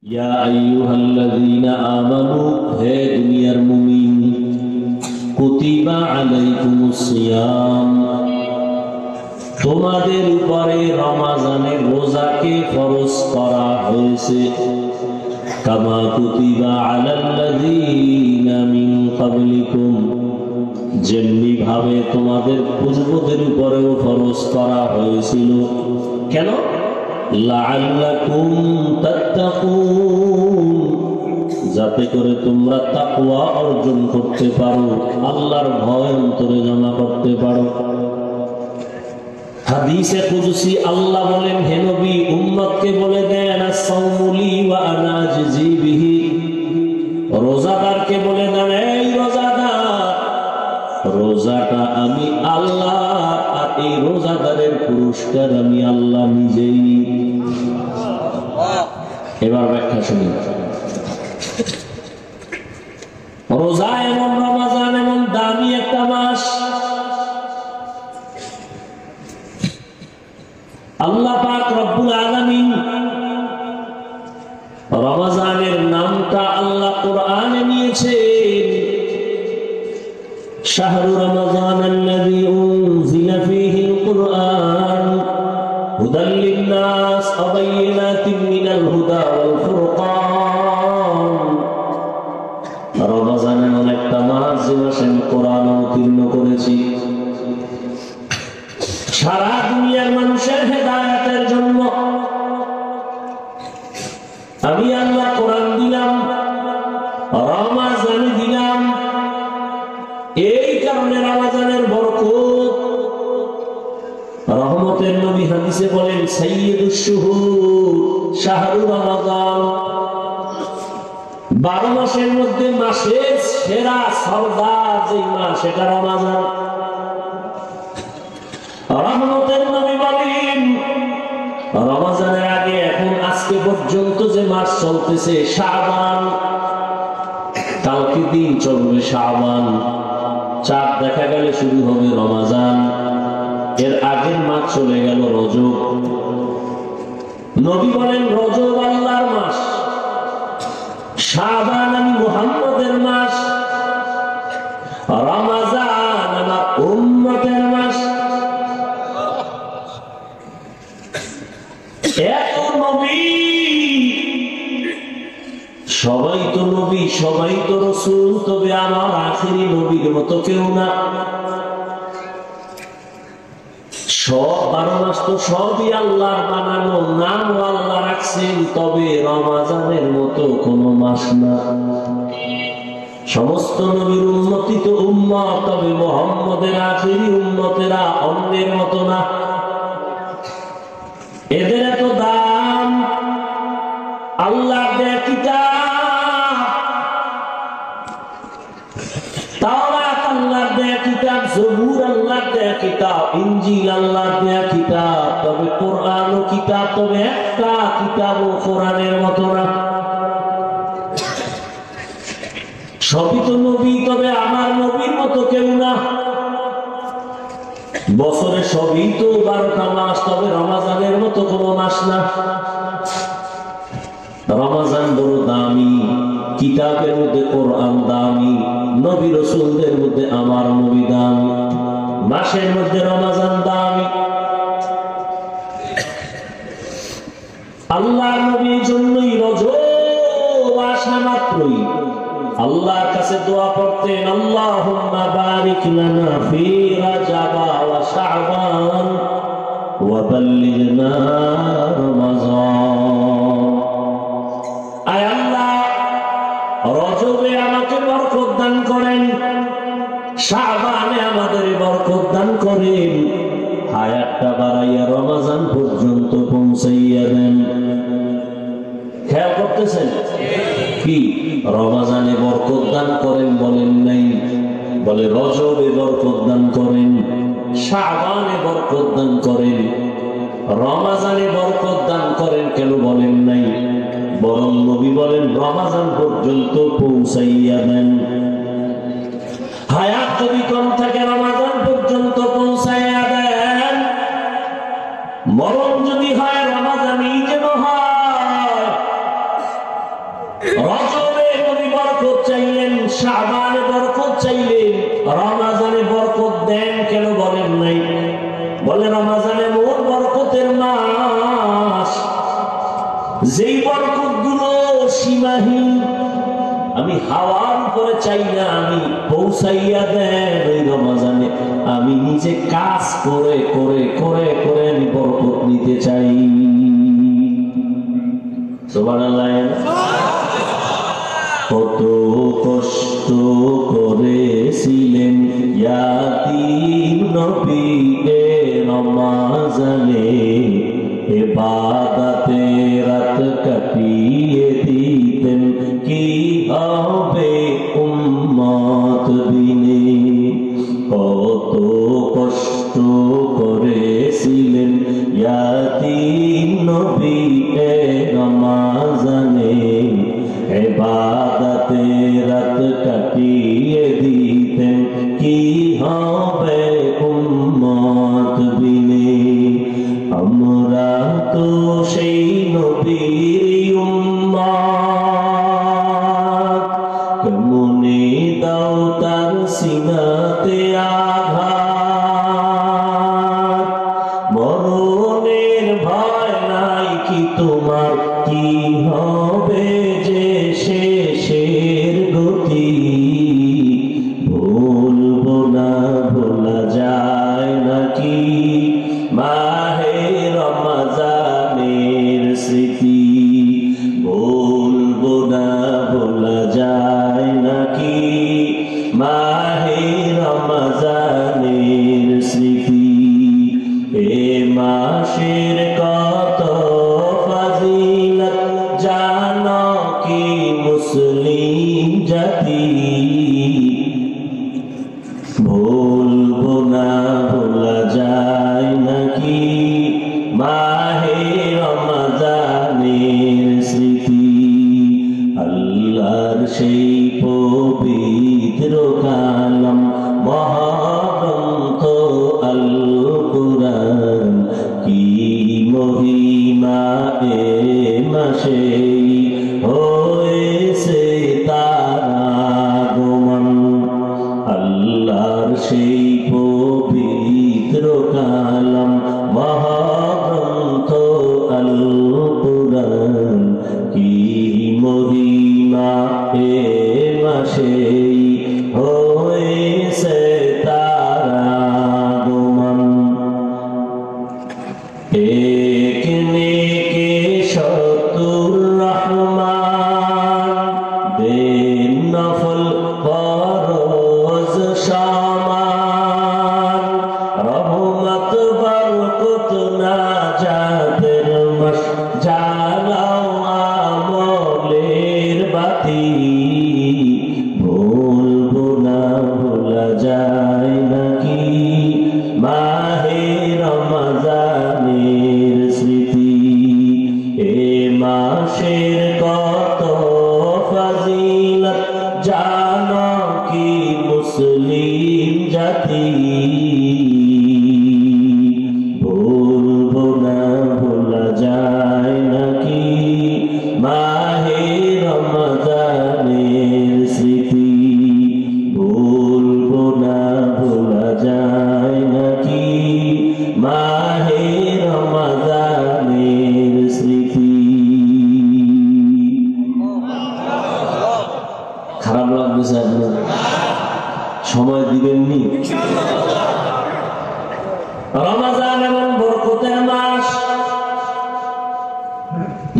ইয়া আইয়ুহাল্লাযীনা আমানু, হে দুনিয়ার মুমিন, কুতিবা আলাইকুমুস সিয়াম, তোমাদের উপরে রমজানের রোজাকে ফরজ করা হয়েছে। কামা কুতিবা আলাল্লাযীনা মিন ক্বাবলিকুম, যেমনি ভাবে তোমাদের পূর্বদের উপরেও ফরজ করা হয়েছিল। কেন? লাআল্লাকুম তাত্তাকুন, যাতে করে তোমরা তাকওয়া অর্জন করতে পারো, আল্লাহর ভয় অন্তরে জমা করতে পারো। হাদিসে কুদসি আল্লাহ বলেন, হে নবী, উম্মতকে বলে দেন, আস-সাওমু লি ওয়া আনা আজজি বিহি, রোজাদারকে বলে দেন, এই রোজাদার, রোজাটা আমি আল্লাহ, আর এই রোজাদারের পুরস্কার আমি আল্লাহ নিজেই। এবার ব্যাখ্যা শুনি। রোজা এমন, রমজান এমন দামি একটা মাস, আল্লাহ পাক রব্বুল আলামিন রমজানের নামটা আল্লাহ কোরআনে নিয়েছেন। শাহরু রমজানাল্লাযী উনজিলা ফীহিল কুরআন হুদাল লিন-নাস ওয়া বায়িনাতিন মিনাল হুদা ওয়াল ফুরকান। রমজান এমন একটা মাস যে মাসে কোরআন অবতীর্ণ করেছি সারা দুনিয়ার মানুষের হেদায়েতের জন্য। আমি আল্লাহ কোরআন দিলাম, রমজান দিলাম। এই কারণে রমজানের বরকত, রহমতের নবী হাদিসে বলেন, সাইয়্যিদুশ শুহুর শাহরু রমাদান, 12 মাসের মধ্যে মাসের সেরা সর্দার যেই মাস সেটা রমজান। রহমতের নবী বলেন, রমজানের আগে এখন আজকে পর্যন্ত যে মাস চলতেছে শাবান, কালকে দিন চলবে শাবান, চাঁদ দেখা গেলে শুরু হবে রমজান, এর আগের মাস চলে গেল রজব। নবী বলেন, রজব আল্লাহর মাস, শাবান আমি মুহাম্মদের মাস, রমজান আমার উম্মতের মাস। এত নবী, সবাই তো নবী, সবাই তো রাসূল, তবে আমার আখেরি নবীর মতো কেউ না। সব 12 মাস তো সবই আল্লাহর বানানো, নাম আল্লাহ রাখছেন, তবে রমজানের মতো কোনো মাস না। সমস্ত নবীর উম্মতি তো উম্মত, তবে মুহাম্মদের আখেরি উম্মতেরা অন্যের মতো না। এদের এত দাম, আল্লাহর দেয়া কিতাব, তাওরাত আল্লাহর দেয়া কিতাব, জবুর আল্লাহর দেয়া কিতাব, ইনজিল আল্লাহর দেয়া কিতাব, তবে কোরআনও কিতাব, তবে একটা কিতাবও কোরআনের মতো না। সবই তো নবী, তবে আমার নবীর মতো কেউ না। বছরে সবই তো 12টা মাস, তবে রমজানের মতো কোনো মাস না। রমজান বড় দামি, কিতাবের মধ্যে কোরআন দামি, নবী রাসূলদের মধ্যে আমার নবী দামি, মাসের মধ্যে রমজান দামি। আল্লাহর নবীর জন্যই রজব আসা মাত্রই আল্লাহর কাছে দোয়া করতেন, আল্লাহুম্মা বারিক লানা ফি রাজাব ওয়া শাবান ওয়া বাল্লিগনা রমাযান। আয় আল্লাহ, রজবে আমাকে বরকত দান করেন, শাবানে আমাদের বরকত দান করেন, হায়াতটা বাড়াইয়া রমজান পর্যন্ত পৌঁছাইয়া দেন। খেয়াল করতেছেন কি? রমজানে বরকত দান করেন বলেন নাই, বলে রজবে বরকত দান করেন, শাবানে বরকত দান করেন, রমজানে বরকত দান করেন কেন বলেন নাই? বরং নবী বলেন রমজান পর্যন্ত পৌঁছাইয়া দেন। হায়াত যদি কম থাকে রমজান পর্যন্ত পৌঁছাইয়া দেন, মরণ যদি হয় রমজানই যেন হয়। রজবে নবী বরকত চাইলেন, শাবানে বরকত চাইলেন, রমজানে বরকত দেন কেন বলেন নাই? বলে রমজানে মোর বরকতের মাস, যেই বরকত গুলো সীমাহীন, আমি হাওয়ার উপরে চাই না, আমি পৌঁছাইয়া দেন ওই রমজানে। আমি নিজে কাজ করে করে করে করে আমি বরকত নিতে চাই। সুবহানাল্লাহ। কত কষ্ট করেছিলেন ইয়াতীম নবী এ রমজানে, ইবাদতে রাত কাটিয়ে দিতেন, কি হবে উম্মত বিনে। কত কষ্ট করেছিলেন ইয়াতীম নবী এ রমজানে, ইবাদতে রাত কাটিয়ে দিতেন, কি হবে উম্মত বিনে। আমরা তো সেই নবীর উম্মত, কেমনে দাও তার সিনাতে আঘাত। মরণের ভয় নাই কি তোমার, কি হবে যে শেষের গতি। ভুলবো না ভোলা যায় নাকি মাহে রমজানের স্মৃতি। ভুলবো না ভোলা যায় নাকি মাহে রমজানের স্মৃতি। এ মাসের কত ফাজিলত জানো কি মুসলিম জাতি। ভুলবো না ভোলা যায় নাকি মাহে রমজানের স্মৃতি। আল্লাহর সেই পবিত্র কালাম মহাগ্রন্থ আল কুরআন, কি মহিমা এ মাসে হয়েছে তার আগমন। আল্লাহর সেই পবিত্র কালাম মহাগ্রন্থ আল কুরআন, কি মহিমা এ মাসে হয়েছে তার আগমন। এক নেকে শতুর রহমান, দেন নফল ফরজ সমান। রহমত বরকত নাজাতের মাস, জ্বালাও আমলের বাতি। ভুলবো না ভোলা যায় নাকি মাহে রমজানের স্মৃতি। এ মাসের কত ফাজিলত জানো কি মুসলিম জাতি। ভুলবো না ভোলা যায় নাকি মাহে রমজানের স্মৃতি। ভুলবো না ভোলা যায় নাকি মাহে রমজানের স্মৃতি। খারাপ লাগতেছে আপনার? সময় দিবেননি? রমজান এবং বরকতের মাস।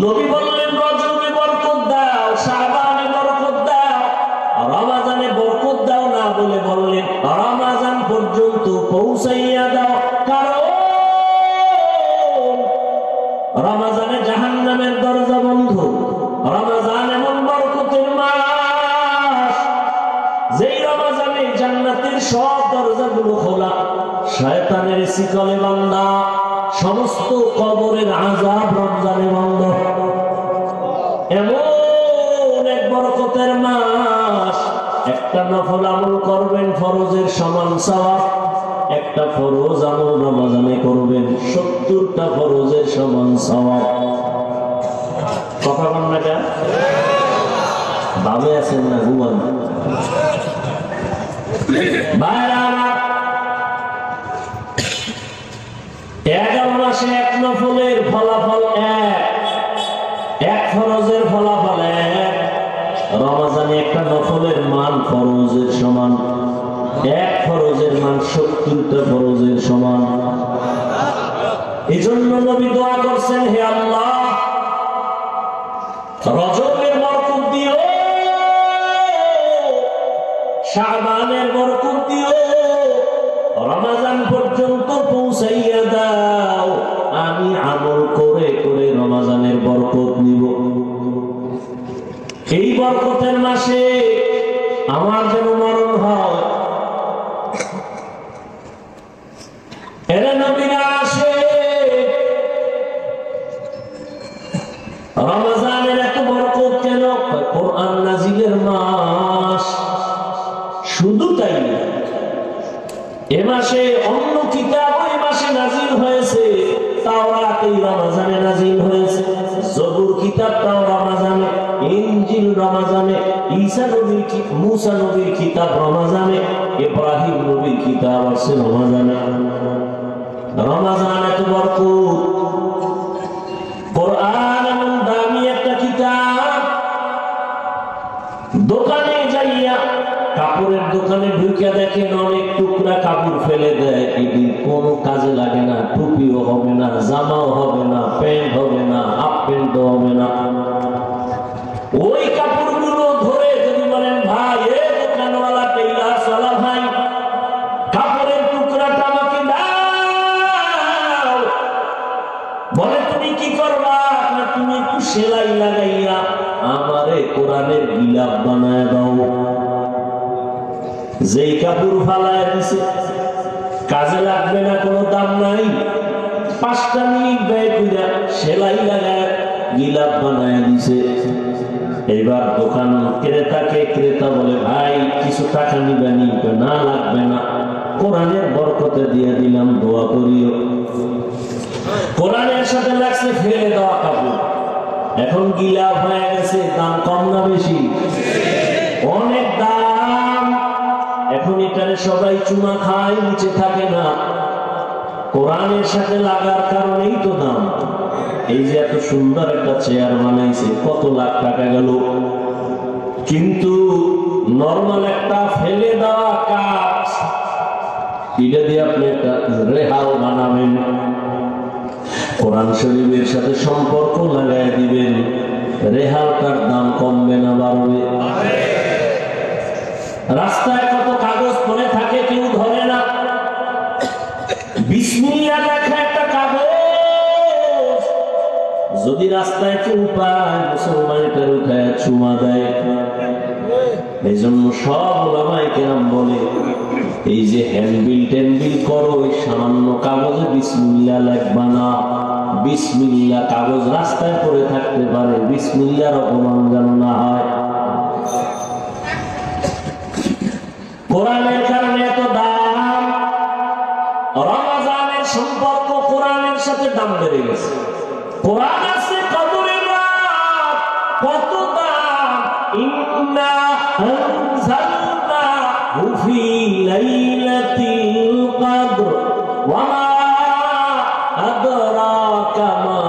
নবী বললেন রজবে বরকত দাও, শাবানে বরকত দাও, রমজানে বরকত দাও না বলে বললেন রমজান পর্যন্ত পৌঁছাইয়া দাও। কারণ রমজানে জাহান্নামের দরজা বন্ধ। রমজান এমন বরকতের মাস, যেই রমজানে জান্নাতের সব দরজাগুলো খোলা, শয়তানের শিকলে বান্ধা, সমস্ত কবরের আযাব রমজানে বন্ধ। এমন এক বরকতের মাস। একটা নফল আমল করবেন ফরজের সমান সওয়াব, একটা ফরজ আমল রমজানে করবেন 70টা ফরজের সমান সওয়াব। কথা বল না কেন? ভাবে আছেন না ঘুমান ভাইরা আমার 11 মাসে এক নফলের ফলাফল এক ফরজের ফলাফল এক রমজানে একটা নফলের মান ফরজের সমান এক ফরজের মান 70টা ফরজের সমান এজন্য নবী দোয়া করছেন হে আল্লাহ রজবের বরকত দিও শাবানের বরকত দিও রমজান পর্যন্ত পৌঁছাইয়া দাও আমি আমল করে করে রমজানের বরকত নিব এই বরকতের মাসে আমার যেন মরণ হয় এরা নবীরা আসে রমজানের এত বরকত কেন কোরআন নাজিলের মাস শুধু তাই না এ মাসে অন্য কিতাব এই মাসে নাজিল হয়েছে তাওরাত এই রমজানে নাজিল হয়েছে জবুর কিতাবটাও রমজানে ইনজিল রমজানে ঈসা নবীর মুসা নবীর কিতাব রমজানে ইব্রাহিম নবীর কিতাব আছে রমজানে রমজান এত বরকত কোরআন এমন দামি একটা কিতাব দোকানে যাইয়া কাপড়ের দোকানে ঢুকে দেখেন অনেক টুকরা কাপড় ফেলে দেয় এদিন কোনো কাজে লাগে না টুপিও হবে না জামাও হবে না প্যান্ট হবে না হাফ প্যান্টও হবে না ওই কাপড়গুলো ধরে যদি বলেন ভাই এ দোকানওয়ালা টেইলার সালা ভাই কাপড়ের টুকরাটা আমাকে দাও বলে তুমি কি করবা তুমি একটু সেলাই লাগাইয়া আমারে কোরআনের গিলাফ বানায় দাও যেই কাপড় ফালায় দিছে কাজে লাগবে না কোনো দাম নাই 5টা মিনিট ব্যয় করে সেলাই লাগায় গিলাফ বানায় দিছে এবার দোকান ক্রেতা বলে ভাই কিছু টাকা নিবেনি না লাগবে না কোরআনের বরকতে দিয়ে দিলাম দোয়া করিও কোরআনের সাথে লাগছে ফেলে দেওয়া কাপড় এখন গিলাফ হয়ে গেছে দাম কম না বেশি অনেক দাম এখন এখানে সবাই চুমা খায় নিচে থাকে না কোরআনের সাথে লাগার কারণেই তো দাম এই যে এত সুন্দর একটা চেয়ার বানাইছে কত লাখ টাকা গেল কিন্তু নরমাল একটা ফেলে দেওয়া কাজ এটা দিয়ে আপনি একটা রেহাল বানাবেন কোরআন শরীফের সাথে সম্পর্ক লাগাই দিবেন রেহালটার দাম কমবে না বাড়বে রাস্তায় কত কাগজ পড়ে থাকে কেউ ধরে না বিসমিল্লাহ লেখা একটা কাগজ যদি রাস্তায় কেউ পায় মুসলমান এটার উঠায় চুমা দেয় এই জন্য সব ওলামায়ে কেরাম বলে এই যে হ্যান্ডবিল টেনবিল করো ওই সামান্য কাগজে বিসমিল্লাহ লিখবা না বিসমিল্লাহ কাগজ রাস্তায় পড়ে থাকতে পারে বিসমিল্লাহর অপমান যেন না হয় কোরআনের কারণে এত দাম রমজানের সম্পর্ক কোরআনের সাথে দাম বেড়ে গেছে কোরআন আছে কদরের রাত কত দাম ইন্না আনজালনাহু ফি লাইলাতিল কদর ওয়া মা আদরাকা মা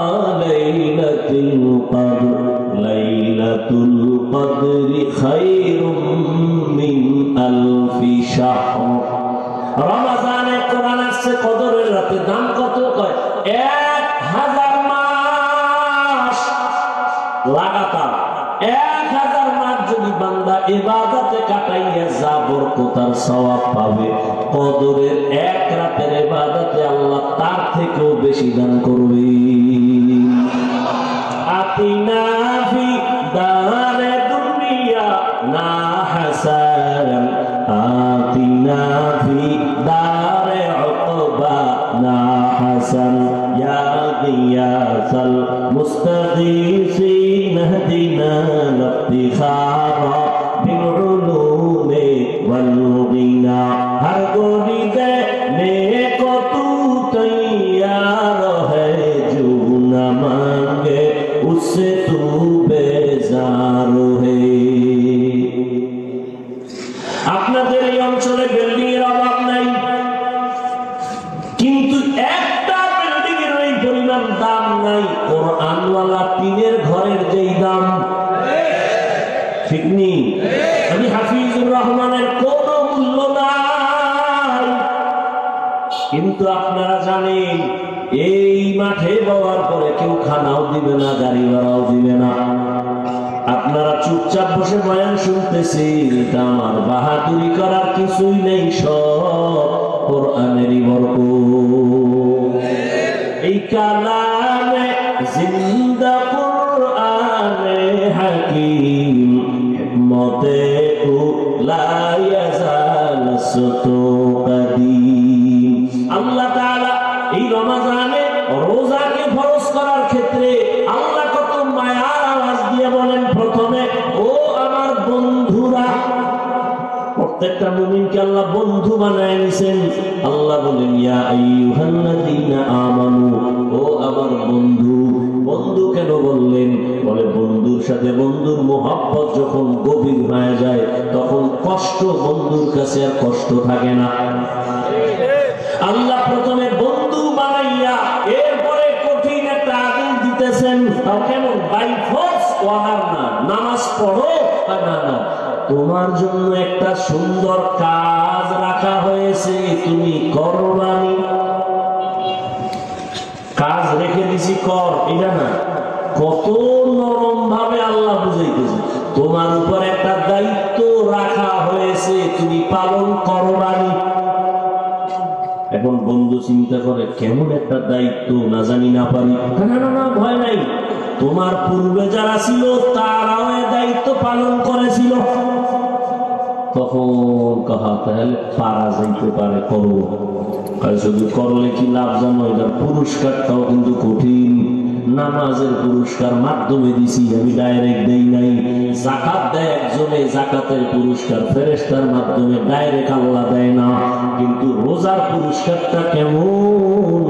লাইলাতুল কদর লাইলাতুল কদরি খায়রুম মিন আলফি শাহর রমজানে কোরআন আছে কদরের রাতে দাম কত কয় 1000 মাস লাগাতার 1000 মাস যদি বান্দা ইবাদতে কাটাইয়া যা বরকত আর সওয়াব পাবে কদরের এক রাতের ইবাদতে আল্লাহ তার থেকেও বেশি দান করবে আতিনা ফি দারে দুনিয়া না হাসান আতিনা ফি দারে উকবা না হাসান ইয়া গিয়াসাল মুস্তাগীসিন হদিনা লিফতিখারা বিল উলুমি ওয়াল গিনা হর গরিবে নেক তু তৈয়ার है जो न मांगे उससे तू बेजार है দিলাম, ঠিক নি? আমি হাফিজুর রহমানের কোনো মূল্য নাই, কিন্তু আপনারা জানেন এই মাঠে বওয়ার পরে কেউ খানাও দিবে না, গাড়ি ভাড়াও দিবে না। আপনারা চুপচাপ বসে বয়ান শুনতেছেন, এটা আমার বাহাদুরি করার কিছুই নেই, সব কোরআনেরই বরকত। এই কালামে জিন্দা কোরআনে হাকিম, হিকমতে লা ইয়াজাল সুতু কাদিম। আল্লাহ তাআলা এই রমজানে রোজাকে ফরজ করার ক্ষেত্রে আল্লাহ কত মায়ার আওয়াজ দিয়ে বলেন, প্রথমে ও আমার বন্ধুরা। প্রত্যেকটা মুমিনকে আল্লাহ বন্ধু বানায় নিছেন। আল্লাহ বলেন ইয়া আইয়ুহাল্লাযীনা আমানু, ও আমার বন্ধু। বন্ধু কেন বললেন? বলে বন্ধুর সাথে বন্ধুর মোহাব্বত যখন গভীর হয়ে যায় তখন কষ্ট বন্ধুর কাছে আর কষ্ট থাকে না। আল্লাহ প্রথমে বন্ধু বানাইয়া এরপরে কঠিন একটা আদেশ দিতেছেন। তাও কেমন? বাই ফোর্স ওয়াহার না, নামাজ পড়ো না, না, তোমার জন্য একটা সুন্দর কাজ রাখা হয়েছে, তুমি করবানি। কাজ রেখে দিছি, কর, এটা না। কত নরম ভাবে আল্লাহ বুঝাইতেছে, তোমার উপর একটা দায়িত্ব রাখা হয়েছে, তুমি পালন করবানি। এখন বন্ধু চিন্তা করে কেমন একটা দায়িত্ব, না জানি না পারি। না না না, ভয় নাই, তোমার পূর্বে যারা ছিল তারাও এই দায়িত্ব পালন করেছিল। তখন কাহা তাহলে পারা যাইতে পারে, করবো। শুধু করলে কি লাভ জানো? এটার পুরস্কারটাও কিন্তু কঠিন। নামাজের পুরস্কার মাধ্যমে দিছি আমি, ডাইরেক্ট দেই নাই। যাকাত দেয় একজনে, যাকাতের পুরস্কার ফেরেশতার মাধ্যমে, ডাইরেক্ট আল্লাহ দেয় না। কিন্তু রোজার পুরস্কারটা কেমন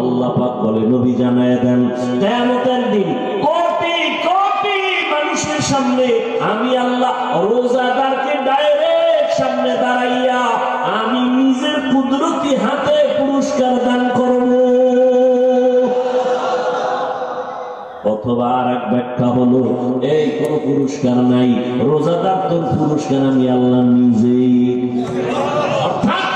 আল্লাহ পাক বলে, নবী জানায় দেন, কিয়ামতের দিন কোটি কোটি মানুষের সামনে আমি আল্লাহ রোজাদারকে ডাইরেক্ট সামনে দাঁড়াইয়া আমি নিজের কুদরতি হাতে পুরস্কার দান করব। অথবা আর এক ব্যাখ্যা হলো, এই কোন পুরস্কার নাই, রোজাদার তোর পুরস্কার আমি আল্লাহ নিজেই। অর্থাৎ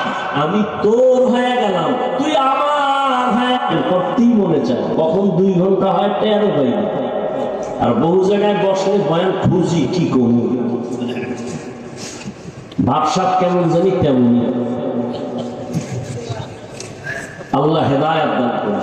আমি তোর হয়ে গেলাম, তুই আমার হয়ে করতেই মনে চায়। কখন 2 ঘন্টা হয় টেরও পাই না। আর বহু জায়গায় বসলে বয়ান খুঁজি কি কমু, ভাবসাব কেমন জানি তেমনি। আল্লাহ হেদায়েত দান করুন।